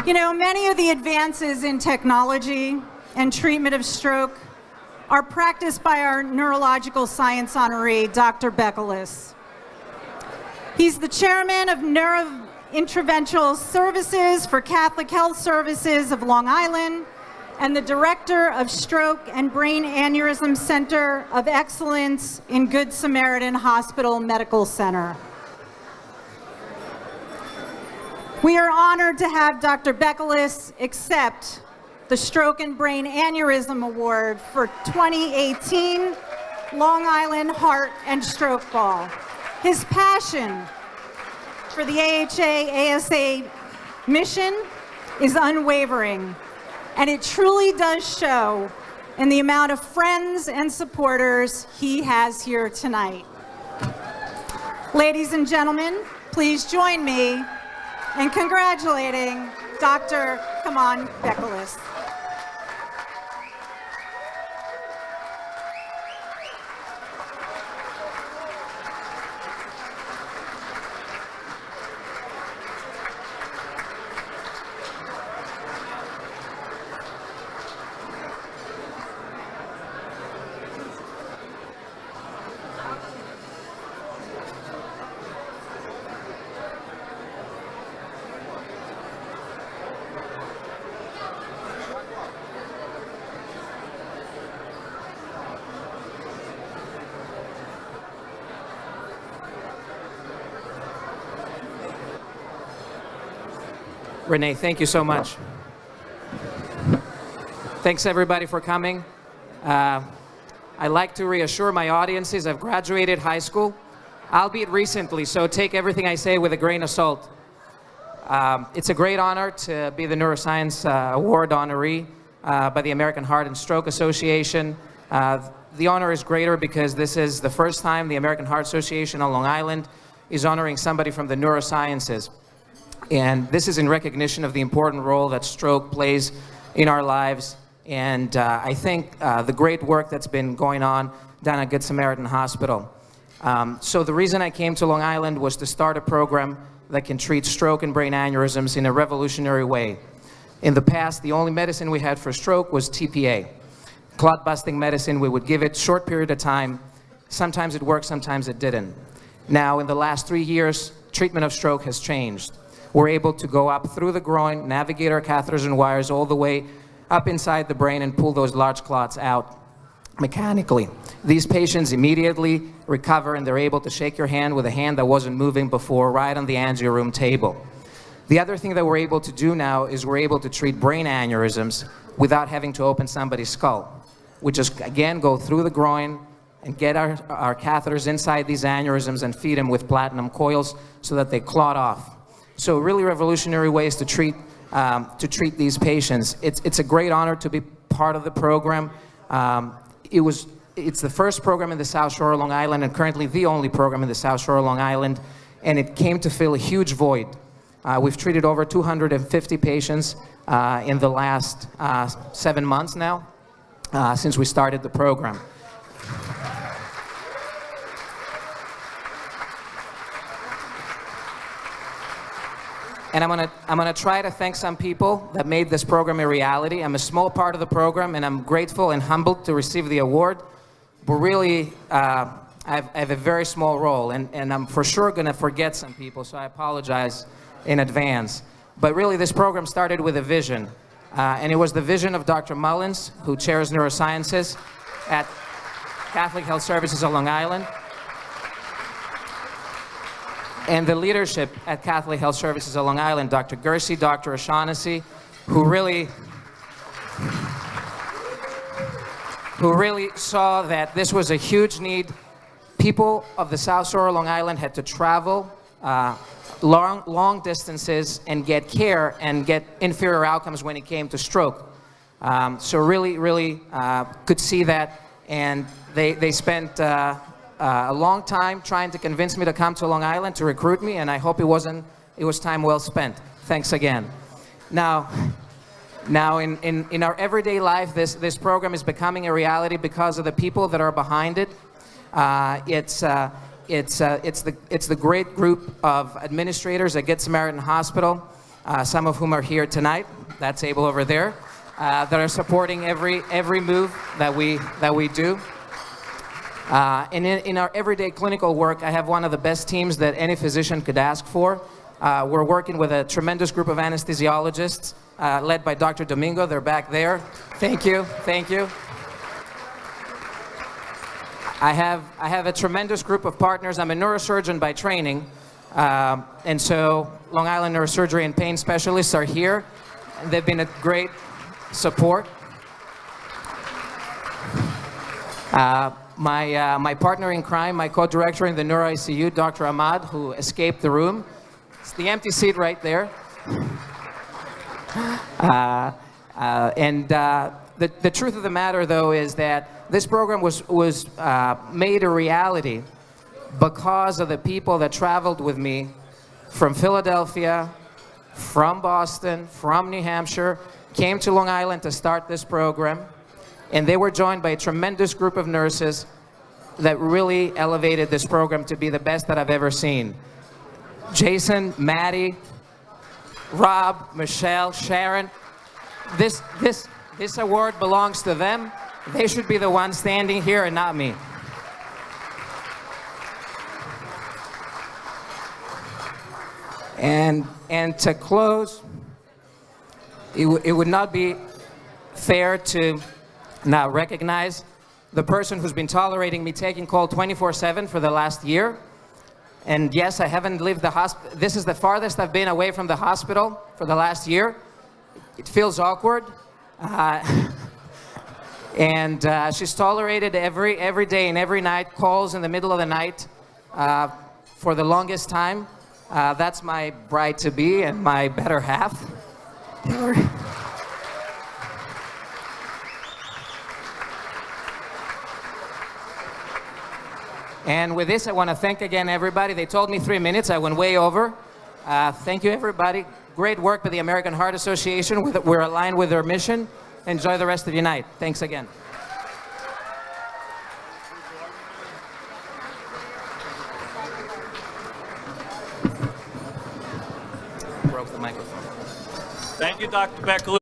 You know, many of the advances in technology and treatment of stroke are practiced by our neurological science honoree, Dr. Bekelis. He's the chairman of Neurointerventional Services for Catholic Health Services of Long Island and the director of Stroke and Brain Aneurysm Center of Excellence in Good Samaritan Hospital Medical Center. We are honored to have Dr. Bekelis accept the Stroke and Brain Aneurysm Award for 2018 Long Island Heart and Stroke Ball. His passion for the AHA-ASA mission is unwavering, and it truly does show in the amount of friends and supporters he has here tonight. Ladies and gentlemen, please join me in congratulating Dr. Bekelis. Renee, thank you so much. Thanks everybody for coming. I'd like to reassure my audiences I've graduated high school, albeit recently, so take everything I say with a grain of salt. It's a great honor to be the Neuroscience Award honoree by the American Heart and Stroke Association. The honor is greater because this is the first time the American Heart Association on Long Island is honoring somebody from the neurosciences. And this is in recognition of the important role that stroke plays in our lives. And I think the great work that's been going on down at Good Samaritan Hospital. So the reason I came to Long Island was to start a program that can treat stroke and brain aneurysms in a revolutionary way. In the past, the only medicine we had for stroke was TPA. Clot-busting medicine, we would give it short period of time. Sometimes it worked, sometimes it didn't. Now, in the last 3 years, treatment of stroke has changed. We're able to go up through the groin, navigate our catheters and wires all the way up inside the brain and pull those large clots out mechanically. These patients immediately recover and they're able to shake your hand with a hand that wasn't moving before right on the angio room table. The other thing that we're able to do now is we're able to treat brain aneurysms without having to open somebody's skull. We just, again, go through the groin and get our catheters inside these aneurysms and feed them with platinum coils so that they clot off. So really revolutionary ways to treat these patients. It's a great honor to be part of the program. It's the first program in the South Shore of Long Island and currently the only program in the South Shore of Long Island, and it came to fill a huge void. We've treated over 250 patients in the last 7 months now since we started the program. And I'm gonna try to thank some people that made this program a reality. I'm a small part of the program, and I'm grateful and humbled to receive the award. But really, I have a very small role, and I'm for sure gonna forget some people, so I apologize in advance. But really, this program started with a vision, and it was the vision of Dr. Mullins, who chairs neurosciences at Catholic Health Services of Long Island, and the leadership at Catholic Health Services of Long Island, Dr. Gersey, Dr. O'Shaughnessy, who really saw that this was a huge need. People of the South Shore of Long Island had to travel long distances and get care and get inferior outcomes when it came to stroke. So really could see that, and they spent a long time trying to convince me to come to Long Island to recruit me, and I hope it was time well spent. Thanks again. Now in our everyday life, this program is becoming a reality because of the people that are behind it. It's the great group of administrators at Good Samaritan Hospital some of whom are here tonight, that table over there, that are supporting every move that we do. And in our everyday clinical work, I have one of the best teams that any physician could ask for. We're working with a tremendous group of anesthesiologists, led by Dr. Domingo. They're back there. Thank you, thank you. I have a tremendous group of partners. I'm a neurosurgeon by training, and so Long Island neurosurgery and pain specialists are here, and they've been a great support. My partner in crime, my co-director in the neuro ICU, Dr. Ahmad, who escaped the room. It's the empty seat right there. The truth of the matter, though, is that this program was made a reality because of the people that traveled with me from Philadelphia, from Boston, from New Hampshire, came to Long Island to start this program, and they were joined by a tremendous group of nurses that really elevated this program to be the best that I've ever seen. Jason, Maddie, Rob, Michelle, Sharon, this award belongs to them. They should be the ones standing here and not me. And to close, it would not be fair to not recognize the person who's been tolerating me taking call 24/7 for the last year. And yes, I haven't lived the hospital. This is the farthest I've been away from the hospital for the last year. It feels awkward. She's tolerated every day and every night, calls in the middle of the night for the longest time. That's my bride-to-be and my better half. And with this, I want to thank again everybody. They told me 3 minutes. I went way over. Thank you, everybody. Great work by the American Heart Association. We're aligned with their mission. Enjoy the rest of your night. Thanks again. Broke the microphone. Thank you, Dr. Bekelis.